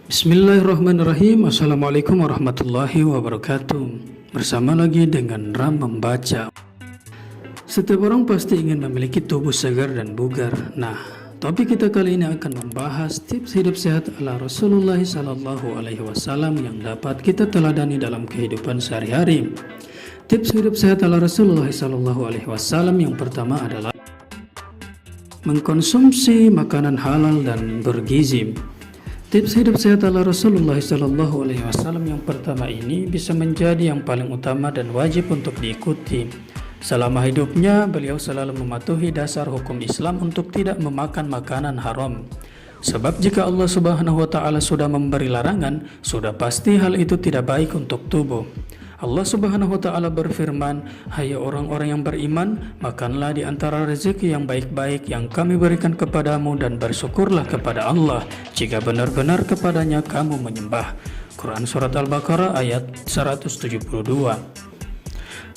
Bismillahirrahmanirrahim. Assalamualaikum warahmatullahi wabarakatuh. Bersama lagi dengan Ram Membaca. Setiap orang pasti ingin memiliki tubuh segar dan bugar. Nah, topik kita kali ini akan membahas tips hidup sehat ala Rasulullah Sallallahu Alaihi Wasallam yang dapat kita teladani dalam kehidupan sehari-hari. Tips hidup sehat ala Rasulullah Sallallahu Alaihi Wasallam yang pertama adalah mengkonsumsi makanan halal dan bergizi. Tips hidup sehat ala Rasulullah Sallallahu Alaihi Wasallam yang pertama ini bisa menjadi yang paling utama dan wajib untuk diikuti. Selama hidupnya, beliau selalu mematuhi dasar hukum Islam untuk tidak memakan makanan haram. Sebab jika Allah Subhanahu wa Ta'ala sudah memberi larangan, sudah pasti hal itu tidak baik untuk tubuh. Allah Subhanahu wa Ta'ala berfirman, "Hai orang-orang yang beriman, makanlah di antara rezeki yang baik-baik yang kami berikan kepadamu dan bersyukurlah kepada Allah jika benar-benar kepadanya kamu menyembah." Quran Surat Al-Baqarah ayat 172.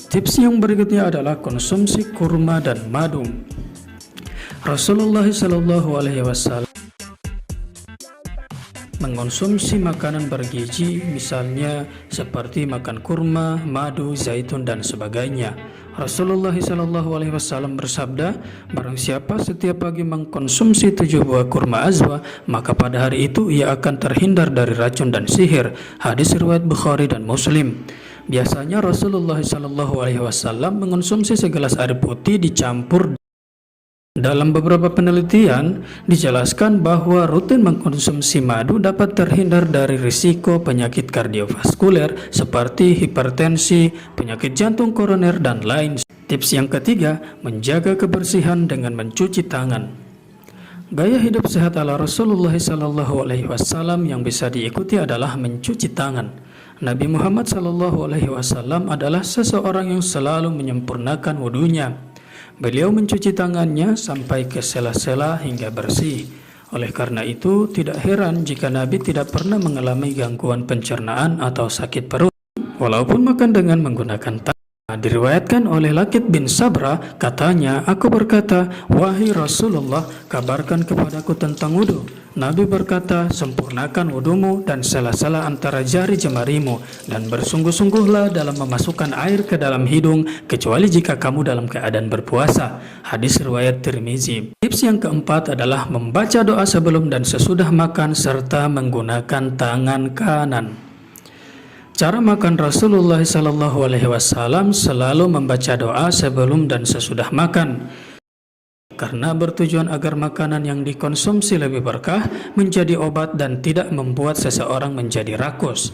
Tips yang berikutnya adalah konsumsi kurma dan madu. Rasulullah Shallallahu Alaihi Wasallam mengonsumsi makanan bergizi, misalnya seperti makan kurma, madu, zaitun dan sebagainya. Rasulullah Shallallahu Alaihi Wasallam bersabda, "Barang siapa setiap pagi mengkonsumsi 7 buah kurma azwa, maka pada hari itu ia akan terhindar dari racun dan sihir." Hadis riwayat Bukhari dan Muslim. Biasanya Rasulullah Shallallahu Alaihi Wasallam mengonsumsi segelas air putih dicampur. Dalam beberapa penelitian dijelaskan bahwa rutin mengkonsumsi madu dapat terhindar dari risiko penyakit kardiovaskuler seperti hipertensi, penyakit jantung koroner, dan lain. Tips yang ketiga, menjaga kebersihan dengan mencuci tangan. Gaya hidup sehat ala Rasulullah Sallallahu Alaihi Wasallam yang bisa diikuti adalah mencuci tangan. Nabi Muhammad Sallallahu Alaihi Wasallam adalah seseorang yang selalu menyempurnakan wudunya. Beliau mencuci tangannya sampai ke sela-sela hingga bersih. Oleh karena itu, tidak heran jika Nabi tidak pernah mengalami gangguan pencernaan atau sakit perut, walaupun makan dengan menggunakan tangan. Diriwayatkan oleh Lakit bin Sabra, katanya, "Aku berkata, 'Wahai Rasulullah, kabarkan kepadaku tentang wudu.' Nabi berkata, 'Sempurnakan wudumu dan sela-sela antara jari jemarimu, dan bersungguh-sungguhlah dalam memasukkan air ke dalam hidung, kecuali jika kamu dalam keadaan berpuasa.'" Hadis riwayat Tirmizi. Tips yang keempat adalah membaca doa sebelum dan sesudah makan serta menggunakan tangan kanan. Cara makan Rasulullah Sallallahu Alaihi Wasallam selalu membaca doa sebelum dan sesudah makan, karena bertujuan agar makanan yang dikonsumsi lebih berkah, menjadi obat dan tidak membuat seseorang menjadi rakus.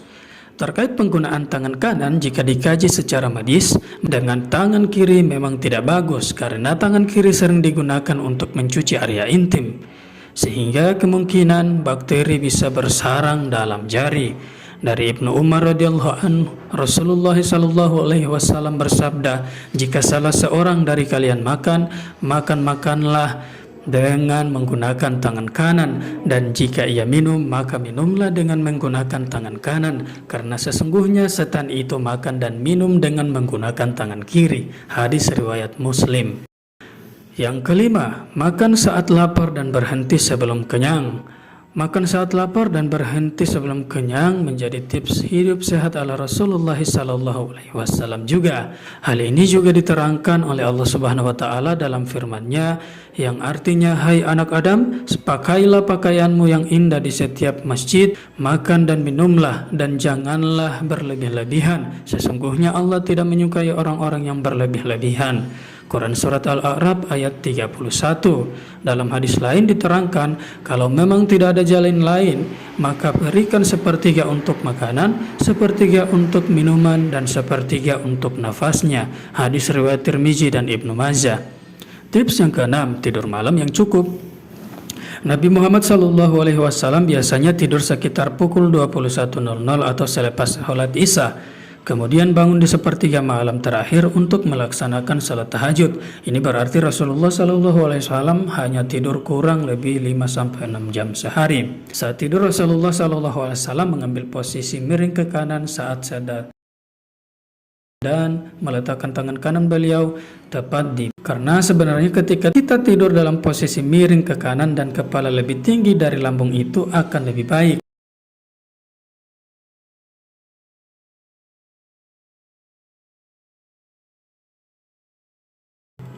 Terkait penggunaan tangan kanan, jika dikaji secara medis, dengan tangan kiri memang tidak bagus karena tangan kiri sering digunakan untuk mencuci area intim, sehingga kemungkinan bakteri bisa bersarang dalam jari. Dari Ibnu Umar radhiyallahu anhu, Rasulullah sallallahu alaihi wasallam bersabda, "Jika salah seorang dari kalian makanlah dengan menggunakan tangan kanan, dan jika ia minum, maka minumlah dengan menggunakan tangan kanan, karena sesungguhnya setan itu makan dan minum dengan menggunakan tangan kiri." Hadis riwayat Muslim. Yang kelima, makan saat lapar dan berhenti sebelum kenyang. Makan saat lapar dan berhenti sebelum kenyang menjadi tips hidup sehat ala Rasulullah Sallallahu Alaihi Wasallam juga. Hal ini juga diterangkan oleh Allah Subhanahu Wa Taala dalam firman-Nya yang artinya, "Hai anak Adam, pakailah pakaianmu yang indah di setiap masjid, makan dan minumlah, dan janganlah berlebih-lebihan. Sesungguhnya Allah tidak menyukai orang-orang yang berlebih-lebihan." Quran Surat Al-A'raf ayat 31. Dalam hadis lain diterangkan, kalau memang tidak ada jalan lain, maka berikan sepertiga untuk makanan, sepertiga untuk minuman, dan sepertiga untuk nafasnya. Hadis riwayat Tirmizi dan Ibnu Majah. Tips yang keenam, tidur malam yang cukup. Nabi Muhammad Shallallahu Alaihi Wasallam biasanya tidur sekitar pukul 21.00 atau selepas sholat Isya. Kemudian bangun di sepertiga malam terakhir untuk melaksanakan salat tahajud. Ini berarti Rasulullah Shallallahu Alaihi Wasallam hanya tidur kurang lebih 5-6 jam sehari. Saat tidur, Rasulullah Shallallahu Alaihi Wasallam mengambil posisi miring ke kanan saat sadar dan meletakkan tangan kanan beliau tepat di. Karena sebenarnya ketika kita tidur dalam posisi miring ke kanan dan kepala lebih tinggi dari lambung, itu akan lebih baik.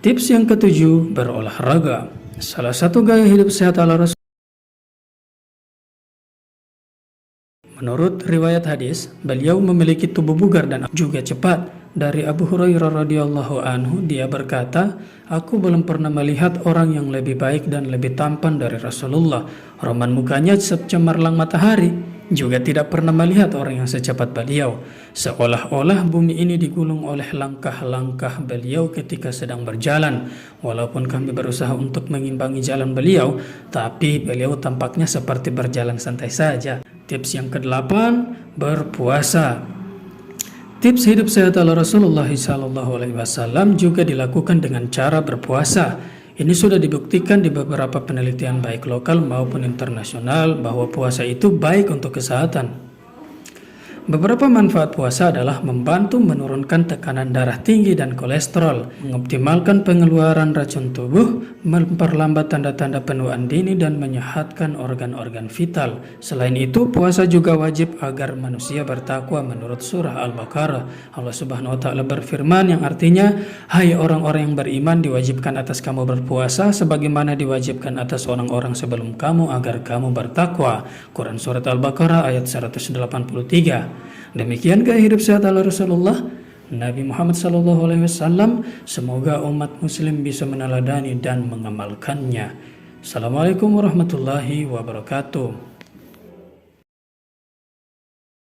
Tips yang ketujuh, berolahraga. Salah satu gaya hidup sehat ala Rasul. Menurut riwayat hadis, beliau memiliki tubuh bugar dan juga cepat. Dari Abu Hurairah radhiyallahu anhu, dia berkata, "Aku belum pernah melihat orang yang lebih baik dan lebih tampan dari Rasulullah. Roman mukanya secemerlang matahari. Juga tidak pernah melihat orang yang secepat beliau. Seolah-olah bumi ini digulung oleh langkah-langkah beliau ketika sedang berjalan. Walaupun kami berusaha untuk mengimbangi jalan beliau, tapi beliau tampaknya seperti berjalan santai saja." Tips yang kedelapan, berpuasa. Tips hidup sehat ala Rasulullah SAW juga dilakukan dengan cara berpuasa. Ini sudah dibuktikan di beberapa penelitian baik lokal maupun internasional bahwa puasa itu baik untuk kesehatan. Beberapa manfaat puasa adalah membantu menurunkan tekanan darah tinggi dan kolesterol, mengoptimalkan pengeluaran racun tubuh, memperlambat tanda-tanda penuaan dini, dan menyehatkan organ-organ vital. Selain itu, puasa juga wajib agar manusia bertakwa menurut surah Al-Baqarah. Allah Subhanahu wa Ta'ala berfirman yang artinya, "Hai orang-orang yang beriman, diwajibkan atas kamu berpuasa sebagaimana diwajibkan atas orang-orang sebelum kamu agar kamu bertakwa." Quran Surat Al-Baqarah ayat 183. Demikian gaya hidup sehat ala Rasulullah Nabi Muhammad SAW. Semoga umat muslim bisa meneladani dan mengamalkannya. Assalamualaikum warahmatullahi wabarakatuh.